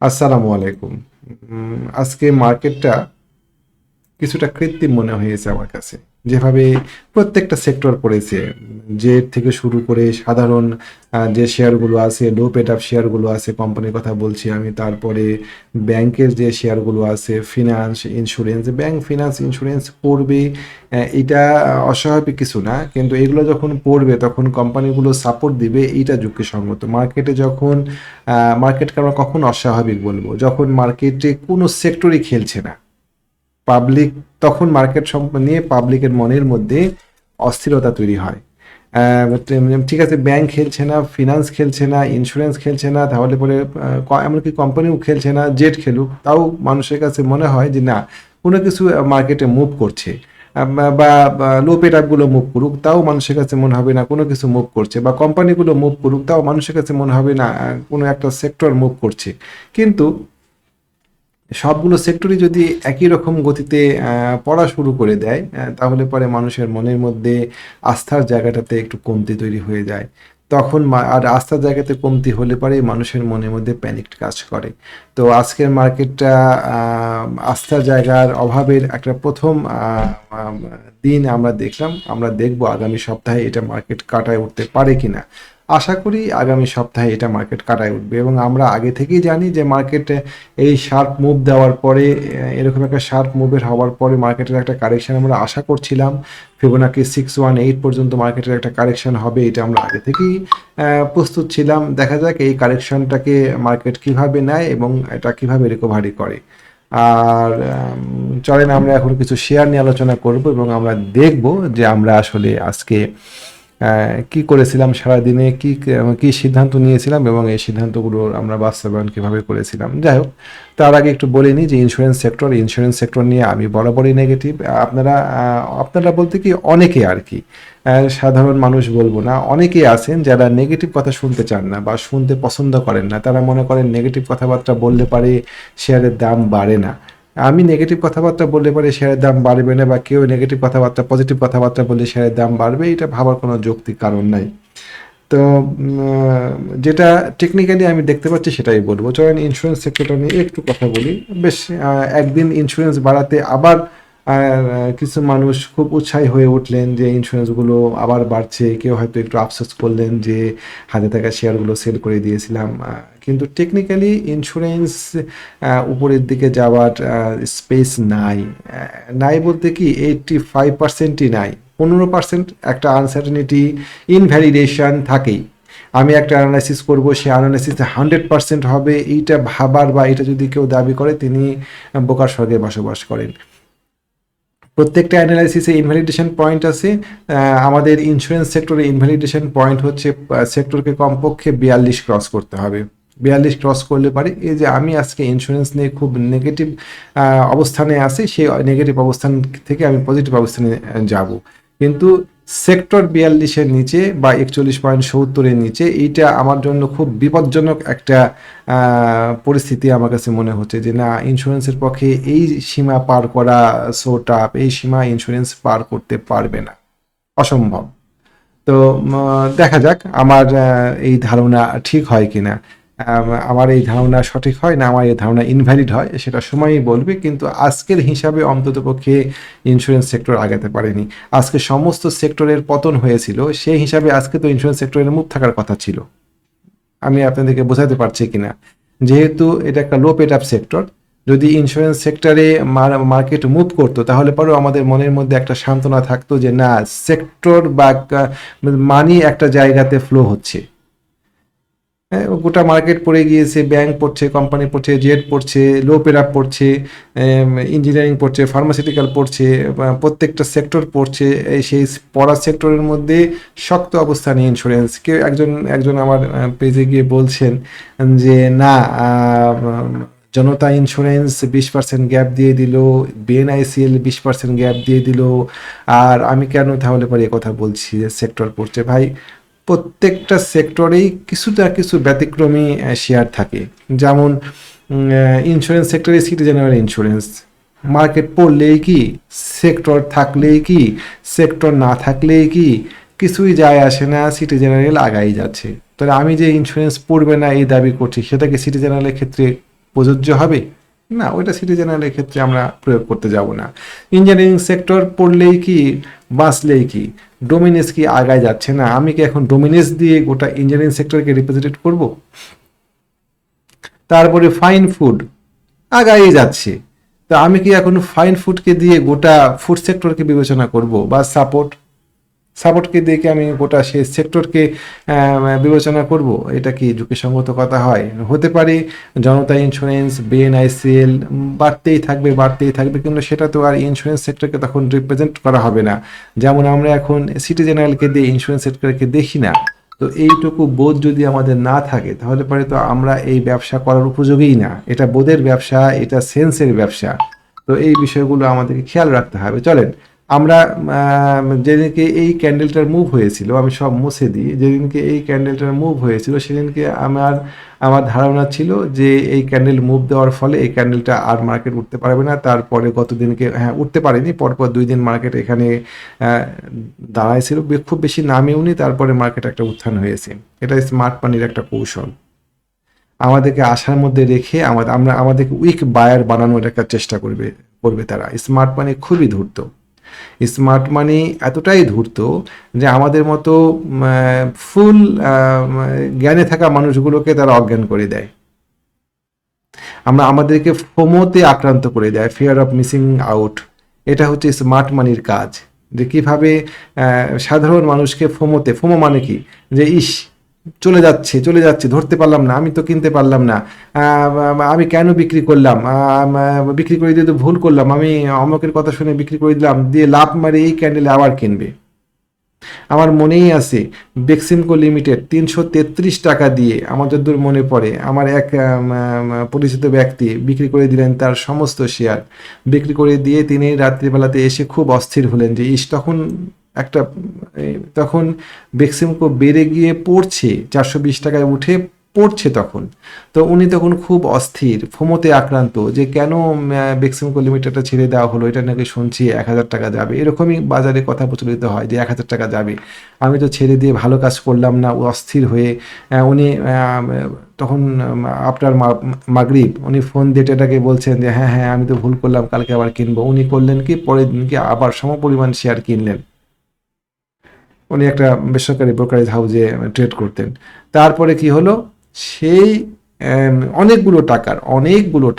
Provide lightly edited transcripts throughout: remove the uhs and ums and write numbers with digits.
আসসালামু আলাইকুম। আজকে মার্কেটটা কিছুটা কৃত্রিম মনে হয়েছে আমার কাছে। যেভাবে প্রত্যেকটা সেক্টর পড়েছে, জেড থেকে শুরু করে সাধারণ যে শেয়ারগুলো আছে, লো পেড আপ শেয়ারগুলো আছে, কোম্পানির কথা বলছি আমি। তারপরে ব্যাংকের যে শেয়ারগুলো আছে, finance, insurance, bank, finance, insurance পড়বে, এটা অস্বাভাবিক কিছু না। কিন্তু এগুলো যখন পড়বে তখন কোম্পানিগুলো সাপোর্ট দিবে, এইটা যুক্তিসঙ্গত। মার্কেটে যখন মার্কেটকে আমরা কখন অস্বাভাবিক বলবো? যখন মার্কেটে কোনো সেক্টরই খেলছে না, পাবলিক, তখন মার্কেট নিয়ে পাবলিকের মনের মধ্যে অস্থিরতা তৈরি হয়। ঠিক আছে, ব্যাংক খেলছে না, ফিনান্স খেলছে না, ইন্স্যুরেন্স খেলছে না, তাহলে পরে এমনকি কোম্পানিও খেলছে না, জেট খেলুক, তাও মানুষের কাছে মনে হয় যে না, কোনো কিছু মার্কেটে মুভ করছে। বা লো পেড আপগুলো মুভ করুক, তাও মানুষের কাছে মনে হবে না কোনো কিছু মুভ করছে। বা কোম্পানিগুলো মুভ করুক, তাও মানুষের কাছে মনে হবে না কোনো একটা সেক্টর মুভ করছে। কিন্তু সবগুলো সেক্টরই যদি একই রকম গতিতে পড়া শুরু করে দেয়, তাহলে পরে মানুষের মনের মধ্যে আস্থার জায়গাটাতে একটু কমতি তৈরি হয়ে যায়। তখন আর আস্থার জায়গাতে কমতি হলে পরে মানুষের মনের মধ্যে প্যানিক কাজ করে। তো আজকের মার্কেটটা আস্থার জায়গার অভাবের একটা প্রথম দিন আমরা দেখলাম। আমরা দেখব আগামী সপ্তাহে এটা মার্কেট কাটায় উঠতে পারে কিনা। আশা করি আগামী সপ্তাহে এটা মার্কেট কাটায় উঠবে, এবং আমরা আগে থেকেই জানি যে মার্কেটে এই শার্প মুভ দেওয়ার পরে, এরকম একটা শার্প মুভের হওয়ার পরে মার্কেটের একটা কারেকশন আমরা আশা করছিলাম। ফিবোনাকি 618 পর্যন্ত মার্কেটের একটা কারেকশন হবে, এটা আমরা আগে থেকেই প্রস্তুত ছিলাম। দেখা যাক এই কারেকশনটাকে মার্কেট কিভাবে নেয় এবং এটা কিভাবে রিকভারি করে। আর চলেন আমরা এখন কিছু শেয়ার নিয়ে আলোচনা করব, এবং আমরা দেখব যে আমরা আসলে আজকে কি করেছিলাম সারাদিনে, কি কি সিদ্ধান্ত নিয়েছিলাম, এবং এই সিদ্ধান্তগুলো আমরা বাস্তবায়ন কিভাবে করেছিলাম। যাই হোক, তার আগে একটু বলে নিই যে ইন্স্যুরেন্স সেক্টর নিয়ে আমি বরাবরই নেগেটিভ। আপনারা বলতে কি অনেকে আর কি, সাধারণ মানুষ বলবো না, অনেকেই আছেন যারা নেগেটিভ কথা শুনতে চান না বা শুনতে পছন্দ করেন না। তারা মনে করেন নেগেটিভ কথাবার্তা বললে পারে শেয়ারের দাম বাড়ে না। আমি নেগেটিভ কথাবার্তা বললে পরে শেয়ারের দাম বাড়বে না, বা কেউ নেগেটিভ কথাবার্তা পজিটিভ কথাবার্তা বললে শেয়ারের দাম বাড়বে, এটা ভাবার কোনো যৌক্তিক কারণ নাই। তো যেটা টেকনিক্যালি আমি দেখতে পাচ্ছি সেটাই বলবো। চলেন ইন্স্যুরেন্স সেক্টরটা নিয়ে একটু কথা বলি। বেশ, একদিন ইন্স্যুরেন্স বাড়াতে আবার কিছু মানুষ খুব উৎসাহী হয়ে উঠলেন যে ইন্স্যুরেন্সগুলো আবার বাড়ছে। কেউ হয়তো একটু আফসোস করলেন যে হাতে থাকা শেয়ারগুলো সেল করে দিয়েছিলাম। কিন্তু টেকনিক্যালি ইন্স্যুরেন্স উপরের দিকে যাওয়ার স্পেস নাই। নাই বলতে কি, 85%ই নাই। 15% একটা আনসার্টেনিটি, ইনভ্যালিডেশন থাকেই। আমি একটা অ্যানালাইসিস করব, সে অ্যানালাইসিস 100% হবে, এইটা ভাবার বা এটা যদি কেউ দাবি করে তিনি বোকার স্বর্গে বসবাস করেন। প্রত্যেকটা অ্যানালাইসিসে ইনভ্যালিডেশন পয়েন্ট আছে। আমাদের ইন্স্যুরেন্স সেক্টরে ইনভ্যালিডেশন পয়েন্ট হচ্ছে সেক্টরকে কমপক্ষে 42 ক্রস করতে হবে। 42 ক্রস করলে পারে, এই যে আমি আজকে ইন্স্যুরেন্স নিয়ে খুব নেগেটিভ অবস্থানে আছি, সেই নেগেটিভ অবস্থান থেকে আমি পজিটিভ অবস্থানে যাব। কিন্তু সেক্টর 42-এর নিচে বা 41.70-এর নিচে, এইটা আমার জন্য খুব বিপজ্জনক একটা পরিস্থিতি আমার কাছে মনে হচ্ছে। যে না, ইন্স্যুরেন্সের পক্ষে এই সীমা পার করা সো টাফ, এই সীমা ইন্স্যুরেন্স পার করতে পারবে না, অসম্ভব। তো দেখা যাক আমার এই ধারণা ঠিক হয় কিনা। আমার এই ধারণা সঠিক হয় না আমার এই ধারণা ইনভ্যালিড হয়, সেটা সময়ই বলবে। কিন্তু আজকের হিসাবে অন্ততপক্ষে ইন্স্যুরেন্স সেক্টর আগাতে পারেনি। আজকে সমস্ত সেক্টরের পতন হয়েছিল, সেই হিসাবে আজকে তো ইন্স্যুরেন্স সেক্টরের মুভ থাকার কথা ছিল। আমি আপনাদেরকে বোঝাতে পারছি কিনা। যেহেতু এটা একটা লো পেড আপ সেক্টর, যদি ইন্স্যুরেন্স সেক্টরে মার্কেট মুভ করতো, তাহলে পরেও আমাদের মনের মধ্যে একটা সান্ত্বনা থাকতো যে না, সেক্টর বা মানি একটা জায়গাতে ফ্লো হচ্ছে। হ্যাঁ, গোটা মার্কেট পড়ে গিয়েছে, ব্যাংক পড়ছে, কোম্পানি পড়ছে, জেট পড়ছে, লো পেড আপ পড়ছে, ইঞ্জিনিয়ারিং পড়ছে, ফার্মাসিউটিক্যাল পড়ছে, প্রত্যেকটা সেক্টর পড়ছে। এই সেই পড়ার সেক্টরের মধ্যে শক্ত অবস্থানে ইন্স্যুরেন্স। কেউ একজন একজন আমার পেজে গিয়ে বলছেন যে না, জনতা ইন্স্যুরেন্স 20% গ্যাপ দিয়ে দিল, বিএনআইসিএল 20% গ্যাপ দিয়ে দিল, আর আমি কেন তাহলে পরে কথা বলছি যে সেক্টর পড়ছে। ভাই, প্রত্যেকটা সেক্টরেই কিছুটা কিছু ব্যতিক্রমী শেয়ার থাকে। যেমন ইন্স্যুরেন্স সেক্টরে সিটি জেনারেল ইন্স্যুরেন্স, মার্কেট পড়লেই কি, সেক্টর থাকলেই কি, সেক্টর না থাকলেই কি, কিছুই যায় আসে না, সিটি জেনারেল আগাই যাচ্ছে। তাহলে আমি যে ইন্স্যুরেন্স পড়বে না এই দাবি করছি, সেটা কি সিটি জেনারেলের ক্ষেত্রে প্রযোজ্য হবে না, ওইটা সিটি জেনারেলের ক্ষেত্রে আমরা প্রয়োগ করতে যাব না। ইঞ্জিনিয়ারিং সেক্টর পড়লেই কি বাঁচলেই কি, ডোমিনেস কি আগায় যাচ্ছে না? আমি কি এখন ডোমিনেস দিয়ে গোটা ইঞ্জিনিয়ারিং সেক্টরকে রিপ্রেজেন্টেট করব? তারপরে ফাইন ফুড আগাই যাচ্ছে, তো আমি কি এখন ফাইন ফুডকে দিয়ে গোটা ফুড সেক্টরকে বিবেচনা করব? বা সাপোর্টকে দেখে আমি গোটা সেই সেক্টরকে বিবেচনা করব? এটা কি যুক্তিসঙ্গত কথা হয়? হতে পারে জনতা ইন্স্যুরেন্স, বিএনআইসিএল বাড়তেই থাকবে, কিন্তু সেটা তো আর ইন্স্যুরেন্স সেক্টরকে তখন রিপ্রেজেন্ট করা হবে না। যেমন আমরা এখন সিটি জেনারেলকে দিয়ে ইন্স্যুরেন্স সেক্টরকে দেখি না। তো এইটুকু বোধ যদি আমাদের না থাকে, তাহলে পরে তো আমরা এই ব্যবসা করার উপযোগীই না। এটা বোধের ব্যবসা, এটা সেন্সের ব্যবসা। তো এই বিষয়গুলো আমাদেরকে খেয়াল রাখতে হবে। চলেন আমরা যেদিনকে এই ক্যান্ডেলটার মুভ হয়েছিল, আমি সব মুছে দিই, যেদিনকে এই ক্যান্ডেলটার মুভ হয়েছিল সেদিনকে আমার ধারণা ছিল যে এই ক্যান্ডেল মুভ দেওয়ার ফলে এই ক্যান্ডেলটা আর মার্কেট উঠতে পারবে না। তারপরে গত দিনকে উঠতে পারেনি, পরপর 2 দিন মার্কেট এখানে দাঁড়াইছিল, খুব বেশি নামেওনি, তারপরে মার্কেট একটা উত্থান হয়েছে। এটা স্মার্ট মানির একটা কৌশল, আমাদেরকে আশার মধ্যে রেখে আমাদেরকে উইক বায়ার বানানোর একটা চেষ্টা করবে তারা। স্মার্ট মানি খুবই ধূর্ত, স্মার্ট মানি এতটাই ধূর্ত যে আমাদের মতো ফুল জ্ঞানে থাকা মানুষগুলোকে তারা অজ্ঞান করে দেয়। আমাদেরকে ফোমোতে আক্রান্ত করে দেয়, ফিয়ার অফ মিসিং আউট। এটা হচ্ছে স্মার্ট মানির কাজ, যে কিভাবে সাধারণ মানুষকে ফোমো মানে কি, যে ইস চলে যাচ্ছে, ধরতে পারলাম না, আমি তো কিনতে পারলাম না, আমি কেন বিক্রি করলাম, বিক্রি করে দিয়ে তো ভুল করলাম, আমি অমকের কথা শুনে বিক্রি করে দিলাম, দিয়ে লাভ মারে এই ক্যান্ডেলে আবার কিনবে। আমার মনেই আছে বেক্সিমকো লিমিটেড 333 টাকা দিয়ে, আমার যতদূর মনে পড়ে, আমার এক পরিচিত ব্যক্তি বিক্রি করে দিলেন তার সমস্ত শেয়ার। বিক্রি করে দিয়ে তিনি রাত্রিবেলাতে এসে খুব অস্থির হলেন যে তখন বেক্সিমকো বেড়ে গিয়ে পড়ছে 420 টাকায় উঠে পড়ছে তখন। তো উনি তখন খুব অস্থির, ফোমোতে আক্রান্ত, যে কেন বেক্সিমকো লিমিটেডটা ছেড়ে দেওয়া হলো, এটা নাকি শুনছি 1000 টাকা যাবে, এরকমই বাজারে কথা প্রচলিত হয় যে 1000 টাকা যাবে, আমি তো ছেড়ে দিয়ে ভালো কাজ করলাম না। অস্থির হয়ে উনি তখন আফটার মাগরিব উনি ফোন দিয়ে এটাকে বলছেন যে হ্যাঁ হ্যাঁ আমি তো ভুল করলাম, কালকে আবার কিনবো। উনি করলেন কি, পরের দিনকে আবার সমপরিমাণ শেয়ার কিনলেন। উনি একটা বেসরকারি ব্রোকারেজ হাউসে ট্রেড করতেন। তারপরে কি হলো, সেই অনেকগুলো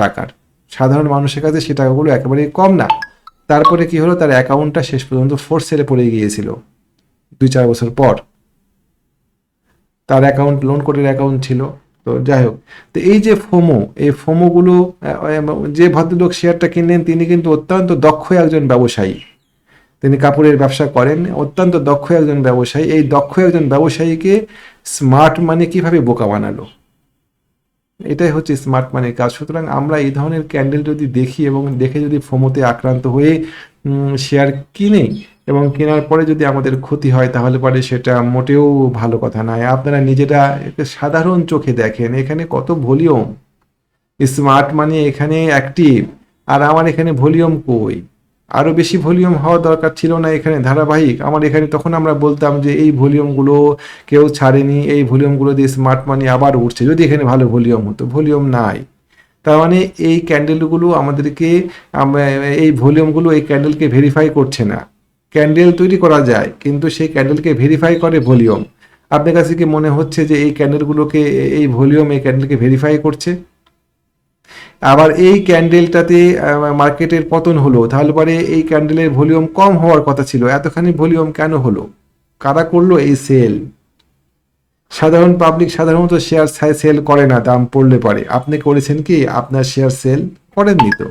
টাকার সাধারণ মানুষের কাছে সে টাকাগুলো একেবারেই কম না। তারপরে কি হলো, তার অ্যাকাউন্টটা শেষ পর্যন্ত ফোর্স সেলে পড়ে গিয়েছিল 2-4 বছর পর। তার অ্যাকাউন্ট লোন কোটের অ্যাকাউন্ট ছিল। তো যাই হোক, তো এই যে এই ফোমোগুলো, যে ভদ্রলোক শেয়ারটা কিনলেন তিনি কিন্তু অত্যন্ত দক্ষ একজন ব্যবসায়ী, তিনি কাপড়ের ব্যবসা করেন, অত্যন্ত দক্ষ একজন ব্যবসায়ী। এই দক্ষ একজন ব্যবসায়ীকে স্মার্ট মানি কিভাবে বোকা বানালো, এটাই হচ্ছে স্মার্ট মানির কাজ। সুতরাং আমরা এই ধরনের ক্যান্ডেল যদি দেখি এবং দেখে যদি ফোমোতে আক্রান্ত হয়ে শেয়ার কিনে এবং কেনার পরে যদি আমাদের ক্ষতি হয়, তাহলে পরে সেটা মোটেও ভালো কথা নয়। আপনারা নিজেরা সাধারণ চোখে দেখেন, এখানে কত ভলিউম, স্মার্ট মানি এখানে অ্যাক্টিভ, আর আমার এখানে ভলিউম কই? আরও বেশি ভলিউম হওয়া দরকার ছিল না এখানে ধারাবাহিক? আমার এখানে তখন আমরা বলতাম যে এই ভলিউমগুলো কেউ ছাড়েনি, এই ভলিউমগুলো দিয়ে স্মার্ট মানি আবার উঠছে, যদি এখানে ভালো ভলিউম হতো। ভলিউম নাই, তার মানে এই ক্যান্ডেলগুলো আমাদেরকে, এই ভলিউমগুলো এই ক্যান্ডেলকে ভেরিফাই করছে না। ক্যান্ডেল তৈরি করা যায়, কিন্তু সেই ক্যান্ডেলকে ভেরিফাই করে ভলিউম। আপনার কাছে কি মনে হচ্ছে যে এই ক্যান্ডেলগুলোকে, এই ভলিউম এই ক্যান্ডেলকে ভেরিফাই করছে? আবার এই ক্যান্ডেলটাতে মার্কেটের পতন হলো, তাহলে পরে এই ক্যান্ডেলের ভলিউম কম হওয়ার কথা ছিল, এতখানি ভলিউম কেন হলো? কারা করলো এই সেল? সাধারণ পাবলিক সাধারণত শেয়ার সেল করে না দাম পড়লে পরে। আপনি করেছেন কি আপনার শেয়ার সেল করেননি? তো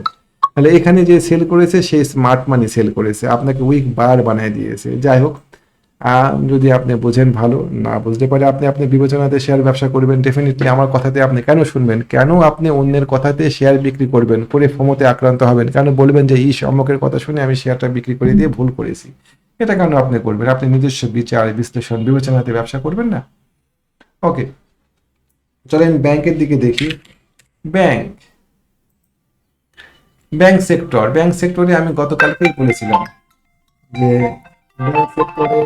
তাহলে এখানে যে সেল করেছে সেই স্মার্ট মানি সেল করেছে, আপনাকে উইক বায়ার বানিয়ে দিয়েছে। যাই হোক, যদি আপনি বোঝেন ভালো, না বুঝতে পারে আপনি আপনি বিবেচনাতে শেয়ার ব্যবসা করবেন। ডেফিনেটলি আমার কথাতে আপনি কেন শুনবেন? কেন আপনি অন্যের কথাতে শেয়ার বিক্রি করবেন, করে ফোমোতে আক্রান্ত হবেন? কেন বলবেন যে অমকের কথা শুনে আমি শেয়ারটা বিক্রি করে দিয়ে ভুল করেছি? এটা কেন আপনি করবেন? আপনি নিজস্ব বিচার বিশ্লেষণ বিবেচনাতে ব্যবসা করবেন না? ওকে, চলেন ব্যাংকের দিকে দেখি। ব্যাংক ব্যাংক সেক্টরে আমি গতকালকেই বলেছিলাম যে ব্যাংক সেক্টরে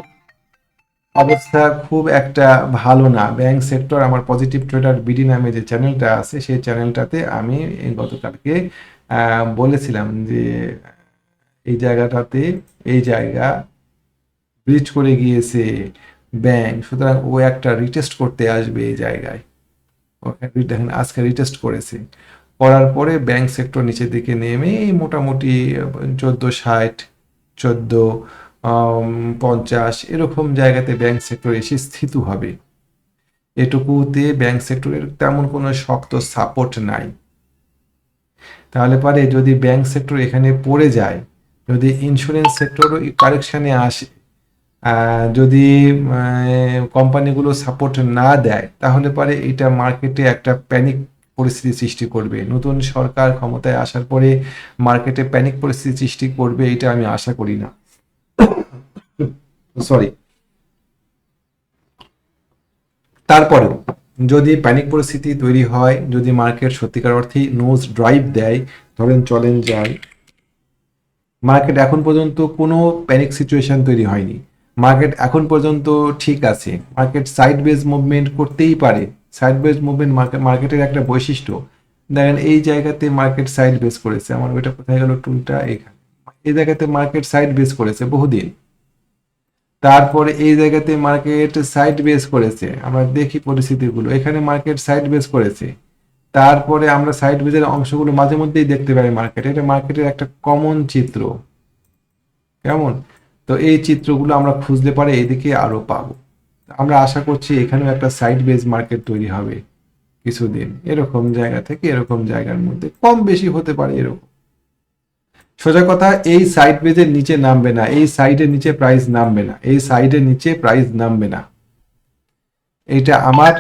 অবস্থা খুব একটা ভালো না ব্যাংক সেক্টর। আমার পজিটিভ ট্রেডার বিডি নামে যে চ্যানেলটা আছে সেই চ্যানেলটাতে আমি গতকালকে বলেছিলাম যে এই জায়গাটাতে এই জায়গা ব্রিজ করে গিয়েছে ব্যাংক, সুতরাং ও একটা রিটেস্ট করতে আসবে এই জায়গায়। ওকে দেখেন আজকে রিটেস্ট করেছে, করার পরে ব্যাংক সেক্টর নিচের দিকে নেমে মোটামুটি 1460 1450 এরকম জায়গাতে ব্যাংক সেক্টর এসে স্থিত হবে। এটুকুতে ব্যাংক সেক্টরের তেমন কোনো শক্ত সাপোর্ট নাই। তাহলে পারে যদি ব্যাংক সেক্টর এখানে পড়ে যায়, যদি ইন্স্যুরেন্স সেক্টরও কারেকশানে আসে, যদি কোম্পানিগুলো সাপোর্ট না দেয়, তাহলে পরে এটা মার্কেটে একটা প্যানিক পরিস্থিতি সৃষ্টি করবে। নতুন সরকার ক্ষমতায় আসার পরে মার্কেটে প্যানিক পরিস্থিতি সৃষ্টি করবে এটা আমি আশা করি না। সরি। তারপরেও যদি প্যানিক পরিস্থিতি তৈরি হয়, যদি মার্কেট সত্যিকার অর্থেই নোজ ড্রাইভ দেয়, ধরেন চলেন যাই, মার্কেট এখন পর্যন্ত কোনো প্যানিক সিচুয়েশন তৈরি হয়নি, মার্কেট এখন পর্যন্ত ঠিক আছে, মার্কেট সাইড বেজ মুভমেন্ট করতেই পারে। সাইড বেজ মুভমেন্ট মার্কেটের একটা বৈশিষ্ট্য। দেখেন এই জায়গাতে মার্কেট সাইড বেজ করেছে, আমার ওইটা কোথায় গেল টুলটা, এখানে এই জায়গাতে মার্কেট সাইড বেজ করেছে বহুদিন। তারপরে এই জায়গাতে মার্কেট সাইড বেস করেছে, আমরা দেখি পরিস্থিতিগুলো, এখানে মার্কেট সাইড বেস করেছে। তারপরে আমরা সাইড বেজের অংশগুলো মাঝে মধ্যেই দেখতে পাই মার্কেটে, এটা মার্কেটের একটা কমন চিত্র। কেমন? তো এই চিত্রগুলো আমরা খুঁজলে পারে এদিকে আরো পাবো। আমরা আশা করছি এখানেও একটা সাইড বেজ মার্কেট তৈরি হবে কিছুদিন, এরকম জায়গা থেকে এরকম জায়গার মধ্যে কম বেশি হতে পারে এরকম। সোজা কথা, এই সাইড বেজের নিচে নামবে না, এই সাইডের নিচে প্রাইস নামবে না, এই সাইডের নিচে প্রাইস নামবে না। এটা আমার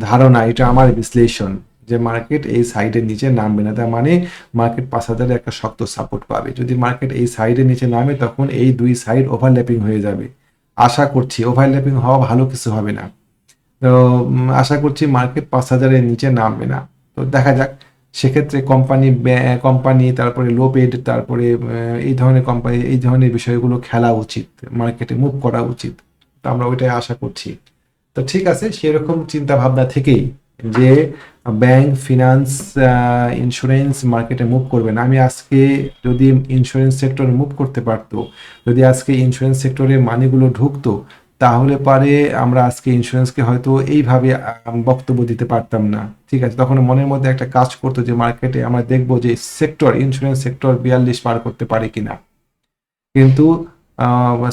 ধারণা, এটা আমার বিশ্লেষণ যে মার্কেট এই সাইডের নিচে নামবে না। তার মানে মার্কেট 5000 একটা শক্ত সাপোর্ট পাবে। যদি মার্কেট এই সাইডের নিচে নামে তখন এই দুই সাইড ওভারল্যাপিং হয়ে যাবে। আশা করছি ওভারল্যাপিং হওয়া ভালো কিছু হবে না। তো আশা করছি মার্কেট 5000-এর নিচে নামবে না। তো দেখা যাক, সেক্ষেত্রে কোম্পানি তারপরে লো পেড, তারপরে এই ধরনের কোম্পানি, এই ধরনের বিষয়গুলো খেলা উচিত, মার্কেটে মুভ করা উচিত। তো আমরা ওইটাই আশা করছি। তো ঠিক আছে, সেরকম চিন্তা ভাবনা থেকেই যে ব্যাংক, ফিনান্স, ইন্স্যুরেন্স মার্কেটে মুভ করবে না। আমি আজকে যদি ইন্স্যুরেন্স সেক্টরে মুভ করতে পারতো, যদি আজকে ইন্স্যুরেন্স সেক্টরে মানিগুলো ঢুকতো, তাহলে পারে আমরা আজকে ইন্স্যুরেন্সকে হয়তো এইভাবে বক্তব্য দিতে পারতাম না। ঠিক আছে, তখন মনের মধ্যে একটা কাজ করতো যে মার্কেটে আমরা দেখবো যে সেক্টর, ইন্স্যুরেন্স সেক্টর 42 পার করতে পারে কিনা। কিন্তু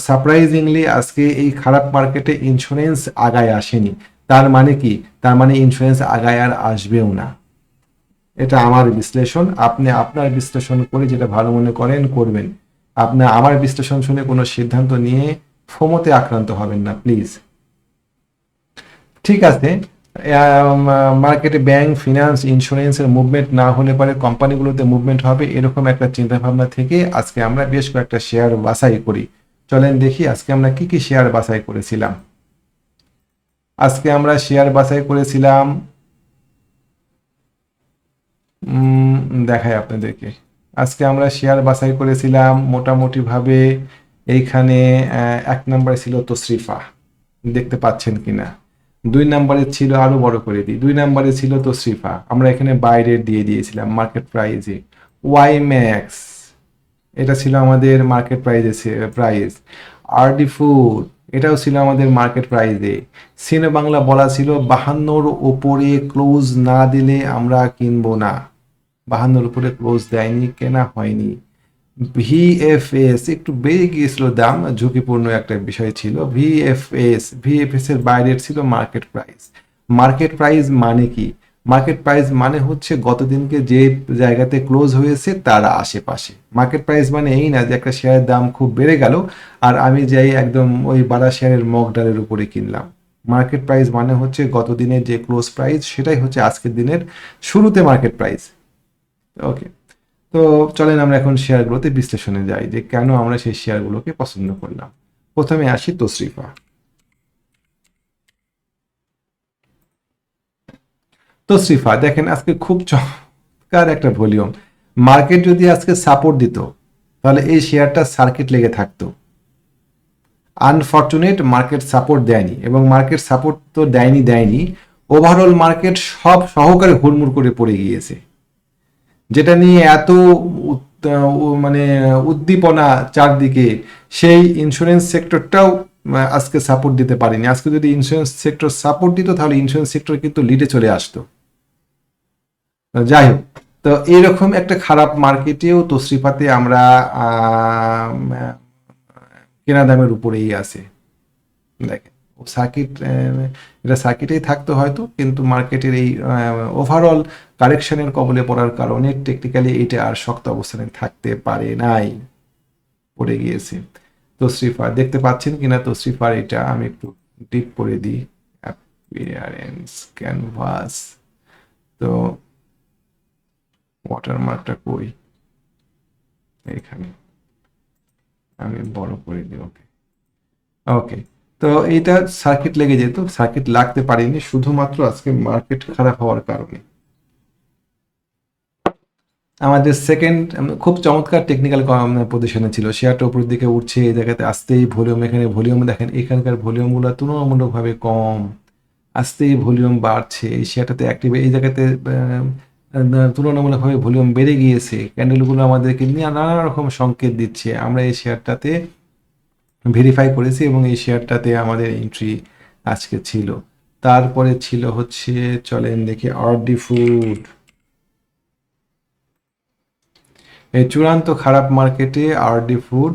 সারপ্রাইজিংলি আজকে এই খারাপ মার্কেটে ইন্স্যুরেন্স আগায় আসেনি। তার মানে কি? তার মানে ইন্স্যুরেন্স আগায় আর আসবেও না। এটা আমার বিশ্লেষণ। আপনি আপনার বিশ্লেষণ করে যেটা ভালো মনে করেন করবেন। আপনি আমার বিশ্লেষণ শুনে কোনো সিদ্ধান্ত নিয়ে ফোমোতে আক্রান্ত হবেন না প্লিজ। ঠিক আছে, মার্কেটে ব্যাংক, ফিনান্স, ইন্স্যুরেন্সের মুভমেন্ট না হলে পরে কোম্পানিগুলোতে মুভমেন্ট হবে, এরকম একটা চিন্তা ভাবনা থেকে আজকে আমরা বেশ কয়েকটা শেয়ার বাছাই করি। চলেন দেখি আজকে আমরা কি কি শেয়ার বাছাই করেছিলাম। আজকে আমরা শেয়ার বাছাই করেছিলাম, দেখাই আপনাদেরকে। আজকে আমরা শেয়ার বাছাই করেছিলাম মোটামুটি ভাবে। এইখানে 1 নম্বরে ছিল তশরিফা, দেখতে পাচ্ছেন কিনা। 2 নম্বরে ছিল, আরো বড় করে দিই, 2 নম্বরে ছিল তশরিফা, আমরা এখানে বাই রেট দিয়ে দিয়েছিলাম মার্কেট প্রাইজে। ওয়াই ম্যাক্স, এটা ছিল আমাদের মার্কেট প্রাইস। আরডি ফুড, এটাও ছিল আমাদের মার্কেট প্রাইজে। সিনে বাংলা বলা ছিল 52-র ওপরে ক্লোজ না দিলে আমরা কিনবো না। 52-র উপরে ক্লোজ দেয়নি, কেনা হয়নি। ভিএফএস একটু বেড়ে গিয়েছিল দাম, ঝুঁকিপূর্ণ একটা বিষয় ছিল। ভিএফএস এর বাইরে ছিল মার্কেট প্রাইস। মার্কেট প্রাইস মানে কি? মার্কেট প্রাইস মানে হচ্ছে গতদিনকে যে জায়গাতে ক্লোজ হয়েছে তার আশেপাশে। মার্কেট প্রাইস মানে এই না যে একটা শেয়ারের দাম খুব বেড়ে গেল আর আমি যাই একদম ওই বাড়া শেয়ারের মগডালের উপরে কিনলাম। মার্কেট প্রাইস মানে হচ্ছে গতদিনের যে ক্লোজ প্রাইস সেটাই হচ্ছে আজকের দিনের শুরুতে মার্কেট প্রাইস। ওকে, তো চলেন আমরা এখন শেয়ারগুলোতে বিশ্লেষণে যাই যে কেন আমরা সেই শেয়ারগুলোকে পছন্দ করলাম। প্রথমে আসি তশরিফা। তশরিফা দেখেন আজকে খুব চমৎকার একটা ভলিউম। মার্কেট যদি আজকে সাপোর্ট দিত তাহলে এই শেয়ারটা সার্কিট লেগে থাকতো। আনফরচুনেট মার্কেট সাপোর্ট দেয়নি, এবং মার্কেট সাপোর্ট তো দেয়নি, ওভারঅল মার্কেট সব সহকারে হুড়মুড় করে পড়ে গিয়েছে, যেটা নিয়ে এত মানে উদ্দীপনা চারদিকে, সেই ইন্স্যুরেন্স সেক্টরটাও আজকে সাপোর্ট দিতে পারেনি। আজকে যদি ইন্স্যুরেন্স সেক্টর সাপোর্ট দিত তাহলে ইন্স্যুরেন্স সেক্টর কিন্তু লিডে চলে আসতো। যাই হোক, তো এইরকম একটা খারাপ মার্কেটেও তশরিফাতে আমরা কেনা দামের উপরেই আছে। দেখেন সার্কিট, এটা সার্কিটেই থাকতো হয়তো, কিন্তু মার্কেটের এই ওভারঅল কারেকশনের কবলে পড়ার কারণে টেকনিক্যালি এটা আর শক্ত অবস্থানে থাকতে পারে নাই, পড়ে গিয়েছে। তশরিফা দেখতে পাচ্ছেন কিনা, তশরিফার এটা আমি একটু ডিপ করে দিই, অ্যাপিয়ারেন্স ক্যানভাস। তো ওয়াটারমার্কটা কই, এখানে আমি বড় করে দিই। ওকে ওকে, তো এইটা সার্কিট লেগে যেত, সার্কিট লাগতে পারেনি শুধুমাত্র আজকে মার্কেট খারাপ হওয়ার কারণে। আমাদের সেকেন্ড খুব চমৎকার টেকনিক্যাল পজিশনে ছিল, শেয়ারটা উপরের দিকে উঠছে, এই জায়গাতে আসতেই ভলিউম, এখানে ভলিউম দেখেন, এখানকার ভলিউমগুলো তুলনামূলকভাবে কম, আসতেই ভলিউম বাড়ছে, এই শেয়ারটাতে অ্যাক্টিভ, এই জায়গাতে তুলনামূলকভাবে ভলিউম বেড়ে গিয়েছে, ক্যান্ডেলগুলো আমাদেরকে নিয়ে নানা রকম সংকেত দিচ্ছে। আমরা এই শেয়ারটাতে ভেরিফাই করেছি এবং এই শেয়ারটাতে আমাদের এন্ট্রি আজকে ছিল। তারপরে ছিল হচ্ছে, চলেন দেখি আরডি ফুড। এই চূড়ান্ত খারাপ মার্কেটে আরডি ফুড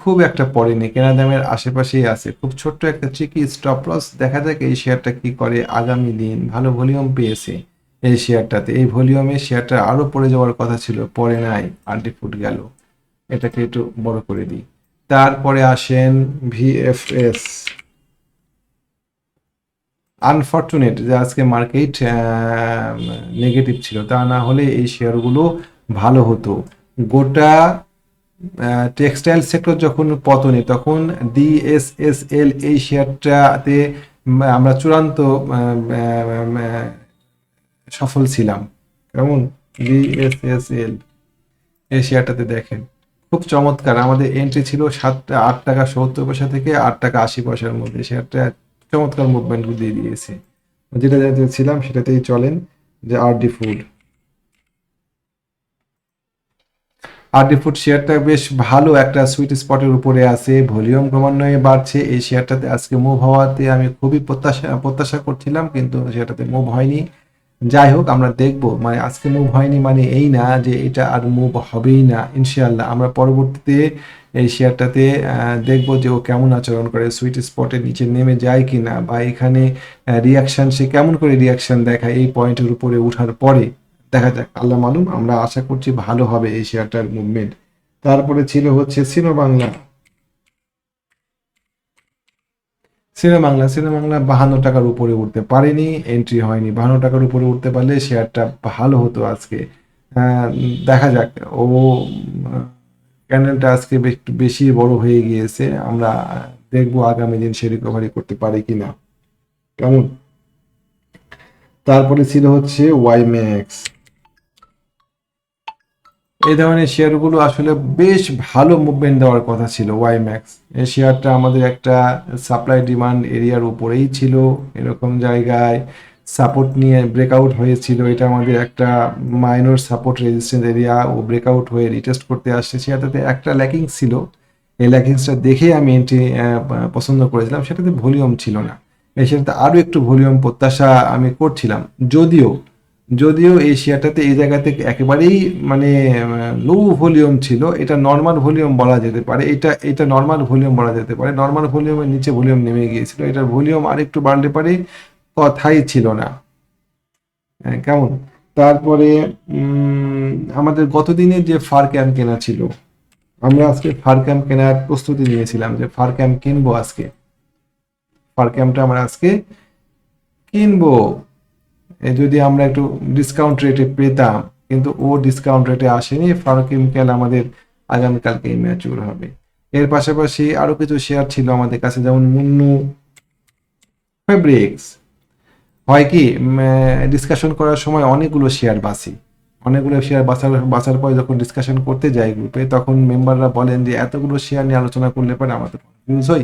খুব একটা পড়েনি, কেনা দামের আশেপাশেই আছে, খুব ছোট্ট একটা চিকি স্টপ লস। দেখা যাক এই শেয়ারটা কি করে আগামী দিন। ভালো ভলিউম পেয়েছে এই শেয়ারটাতে, এই ভলিউমে শেয়ারটা আরো পড়ে যাওয়ার কথা ছিল, পড়ে নাই, আরডি ফুড গেল। এটাকে একটু বড় করে দিই। তারপরে আসেন ভিএফএস। আনফরচুনেট যে আজকে মার্কেট নেগেটিভ ছিল, তা না হলে এই শেয়ারগুলো ভালো হতো। গোটা টেক্সটাইল সেক্টর যখন পতনে, তখন ডিএসএসএল এই শেয়ারটাতে আমরা চূড়ান্ত সফল ছিলাম। কেমন ডিএসএসএল এই শেয়ারটাতে দেখেন, খুব চমৎকার। আমাদের এন্ট্রি ছিল 8 টাকা 70 পয়সা থেকে 8 টাকা 80 পয়সার মধ্যে, শেয়ারটা চমৎকার মুভমেন্ট দিয়ে দিয়েছে। যেটা ছিলাম সেটাতেই চলেন, যে আরডি ফুড শেয়ারটা বেশ ভালো একটা সুইট স্পটের উপরে আছে, ভলিউম ক্রমান্বয়ে বাড়ছে। এই শেয়ারটাতে আজকে মুভ হওয়াতে আমি খুবই প্রত্যাশা করছিলাম, কিন্তু শেয়ারটাতে মুভ হয়নি। যাই হোক, আমরা দেখব, মানে আজকে মুভ হয়নি মানে এই না যে এটা আর মুভ হবেই না। ইনশাআল্লাহ আমরা পরবর্তীতে এই শেয়ারটাতে দেখব যে ও কেমন আচরণ করে, সুইট স্পটের নিচে নেমে যায় কিনা, বা এখানে রিয়াকশন, সে কেমন করে রিয়াকশন দেখায় এই পয়েন্টের উপরে ওঠার পরে। দেখা যাক, আল্লাহ মালুম, আমরা আশা করছি ভালো হবে এই শেয়ারটার মুভমেন্ট। তারপরে ছিল হচ্ছে সিনো বাংলা। 52 টাকার উপরে উঠতে পারেনি, এন্ট্রি হয়নি। 52 টাকার উপরে উঠতে পারলে শেয়ারটা ভালো হতো আজকে। দেখা যাক, ও ক্যান্ডেলটা আজকে একটু বেশি বড় হয়ে গিয়েছে, আমরা দেখবো আগামী দিন সে রিকভারি করতে পারে কিনা। কেমন? তারপরে ছিল হচ্ছে ওয়াইম্যাক্স। এই ধরনের শেয়ারগুলো আসলে বেশ ভালো মুভমেন্ট দেওয়ার কথা ছিল। ওয়াইম্যাক্স এই শেয়ারটা আমাদের একটা সাপ্লাই ডিমান্ড এরিয়ার উপরেই ছিল, এরকম জায়গায় সাপোর্ট নিয়ে ব্রেকআউট হয়েছিল। এটা আমাদের একটা মাইনর সাপোর্ট রেজিস্ট্যান্স এরিয়া, ও ব্রেকআউট হয়ে রিটেস্ট করতে আসছে। সেটাতে একটা ল্যাকিংস ছিল, এই ল্যাকিংসটা দেখেই আমি এন্ট্রি পছন্দ করেছিলাম। সেটাতে ভলিউম ছিল না, এই সেটাতে আরও একটু ভলিউম প্রত্যাশা আমি করছিলাম। যদিও এই শেয়ারটাতে এই জায়গাতে একেবারেই মানে লো ভলিউম ছিল, এটা নর্মাল ভলিউম বলা যেতে পারে, এটা নর্মাল ভলিউম বলা যেতে পারে। নর্মাল ভলিউমের নিচে ভলিউম নেমে গিয়েছিল, এটার ভলিউম আরেকটু বাড়লে পারে কথাই ছিল না। কেমন? তারপরে আমাদের গতদিনে যে ফার ক্যাম্প কেনা ছিল, আমরা আজকে ফার ক্যাম্প কেনার প্রস্তুতি নিয়েছিলাম, যে ফার ক্যাম্প কিনবো আজকে, ফার ক্যাম্পটা আমরা আজকে কিনবো যদি আমরা একটু ডিসকাউন্ট রেটে পেতাম, কিন্তু ও ডিসকাউন্ট রেটে আসেনি। ফারকেমিক্যাল আমাদের আগামীকালকে ম্যাচিউর হবে। এর পাশাপাশি আরো কিছু শেয়ার ছিল আমাদের কাছে, যেমন মুন্নু ফেব্রিক্স। হয় কি, ডিসকাশন করার সময় অনেকগুলো শেয়ার বাসি, অনেকগুলো শেয়ার বাছার পরে যখন ডিসকাশন করতে যাই গ্রুপে, তখন মেম্বাররা বলেন যে এতগুলো শেয়ার নিয়ে আলোচনা করলে পরে আমাদের কনফিউজ হই,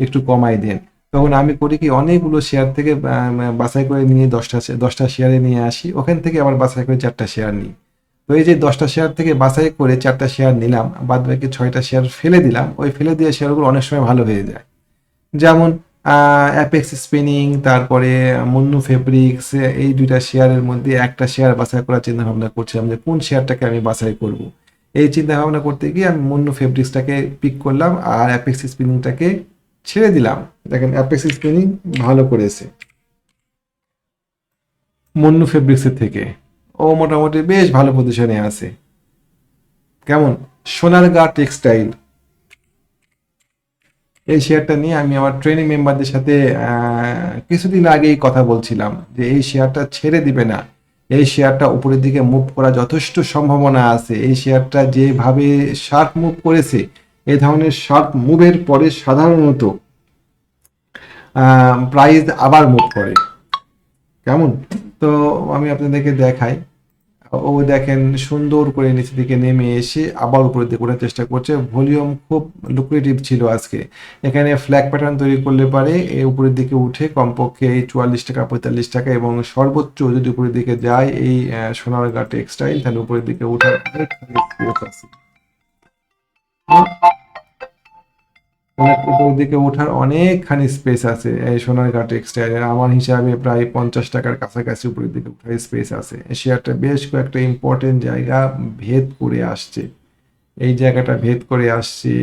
একটু কমাই দেন। তখন আমি করি কি, অনেকগুলো শেয়ার থেকে বাছাই করে নিয়ে 10টা শেয়ারে নিয়ে আসি, ওখান থেকে আবার বাছাই করে 4টা শেয়ার নিই। তো এই যে 10টা শেয়ার থেকে বাছাই করে 4টা শেয়ার নিলাম, বাদ বাকি 6টা শেয়ার ফেলে দিলাম, ওই ফেলে দিয়ে শেয়ারগুলো অনেক সময় ভালো হয়ে যায়। যেমন অ্যাপেক্স স্পিনিং, তারপরে মুন্নু ফেব্রিক্স, এই 2টা শেয়ারের মধ্যে একটা শেয়ার বাছাই করার চিন্তা ভাবনা করছিলাম যে কোন শেয়ারটাকে আমি বাছাই করব। এই চিন্তা ভাবনা করতে গিয়ে আমি মুন্নু ফেব্রিক্সটাকে পিক করলাম আর অ্যাপেক্স স্পিনিংটাকে ছেড়ে দিলাম। দেখেন অ্যাপেক্স স্পিনিং ভালো করেছে মুন্নু ফেব্রিক্সের থেকে, ও মোটামুটি বেশ ভালো পজিশনে আছে। কেমন? সোনারগাঁ টেক্সটাইল, এই শেয়ারটা নিয়ে আমি আমার ট্রেনিং মেম্বারদের সাথে কিছুদিন আগেই কথা বলছিলাম যে এই শেয়ারটা ছেড়ে দিবে না, এই শেয়ারটা উপরের দিকে মুভ করা যথেষ্ট সম্ভাবনা আছে। এই শেয়ারটা যেভাবে শার্প মুভ করেছে, এই ধরনের শার্প মুভের পরে সাধারণত প্রাইস আবার মুভ করে। কেমন? তো আমি আপনাদেরকে দেখাই, ও দেখেন সুন্দর করে নিচের দিকে নেমে এসে আবার উপরের দিকে ওঠার চেষ্টা করছে। ভলিউম খুব লুক্রেটিভ ছিল আজকে, এখানে ফ্ল্যাগ প্যাটার্ন তৈরি করলে পারে এই উপরের দিকে উঠে কমপক্ষে এই 44 টাকা 45 টাকা, এবং সর্বোচ্চ যদি উপরের দিকে যায় এই সোনারগাঁ টেক্সটাইল, তাহলে উপরের দিকে উঠার অনেক স্কোপ আছে, উপরের দিকে ওঠার অনেকখানি স্পেস আছে এই সোনারগাঁ টেক্সটাইলের। আমার হিসাবে প্রায় 50 টাকার কাছাকাছি উপরের দিকে ওঠার স্পেস আছে। এই শেয়ারটা বেশ কয়েকটা ইম্পর্টেন্ট জায়গা ভেদ করে আসছে, এই জায়গাটা ভেদ করে আসছে।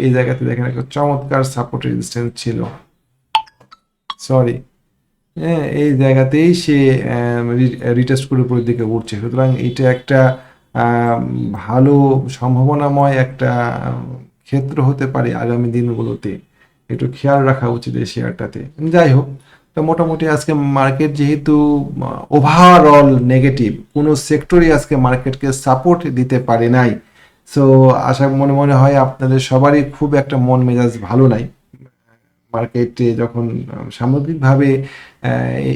এই জায়গাতে দেখেন একটা চমৎকার সাপোর্ট রেজিস্ট্যান্স ছিল, সরি, হ্যাঁ, এই জায়গাতেই সে রিটেস্ট করে উপরের দিকে উঠছে। সুতরাং এটা একটা আম, ভালো সম্ভাবনাময় একটা ক্ষেত্র হতে পারে আগামী দিনগুলোতে, একটু খেয়াল রাখা উচিত এই শেয়ারটাতে। যাই হোক, তো মোটামুটি আজকে মার্কেট যেহেতু ওভারঅল নেগেটিভ, কোনো সেক্টরই আজকে মার্কেটকে সাপোর্ট দিতে পারে নাই। সো আশা মনে মনে হয় আপনাদের সবারই খুব একটা মন মেজাজ ভালো নাই। মার্কেটে যখন সামগ্রিকভাবে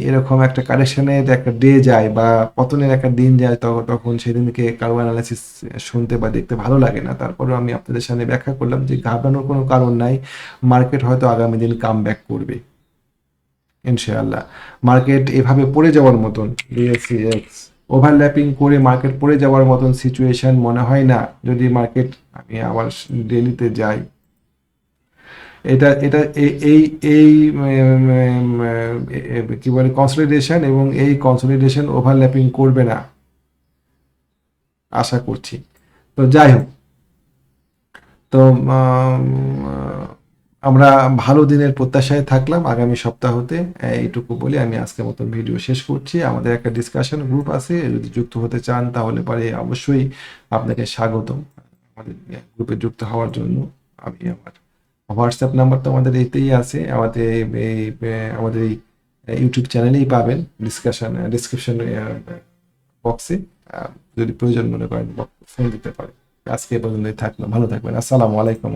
এরকম একটা কারেকশনের একটা ডে যায় বা পতনের একটা দিন যায়, তখন সেদিনকে কারো অ্যানালাইসিস শুনতে বা দেখতে ভালো লাগে না। তারপরেও আমি আপনাদের সামনে ব্যাখ্যা করলাম যে ঘাবড়ানোর কোনো কারণ নাই, মার্কেট হয়তো আগামী দিন কাম ব্যাক করবে ইনশাআল্লাহ। মার্কেট এভাবে পড়ে যাওয়ার মতন, বিএসসিএক্স ওভারল্যাপিং করে মার্কেট পড়ে যাওয়ার মতন সিচুয়েশন মনে হয় না। যদি মার্কেট, আমি আবার ডেলিতে যাই, এটা এটা এই এই কি বলে কনসলিডেশন, এবং এই কনসলিডেশন ওভারল্যাপিং করবে না আশা করছি। তো যাই হোক, তো আমরা ভালো দিনের প্রত্যাশায় থাকলাম আগামী সপ্তাহতে। এইটুকু বলে আমি আজকের মতো ভিডিও শেষ করছি। আমাদের একটা ডিসকাশন গ্রুপ আছে, যদি যুক্ত হতে চান তাহলে পারে অবশ্যই আপনাকে স্বাগতম আমাদের গ্রুপে যুক্ত হওয়ার জন্য। আমি আমার হোয়াটসঅ্যাপ নাম্বার তো আমাদের এতেই আছে, আমাদের এই ইউটিউব চ্যানেলেই পাবেন, ডিসক্রিপশন বক্সে। যদি প্রয়োজন মনে করেন ফোন দিতে পারেন। আজকে এ পর্যন্তই থাকলো, ভালো থাকবেন। আসসালামু আলাইকুম।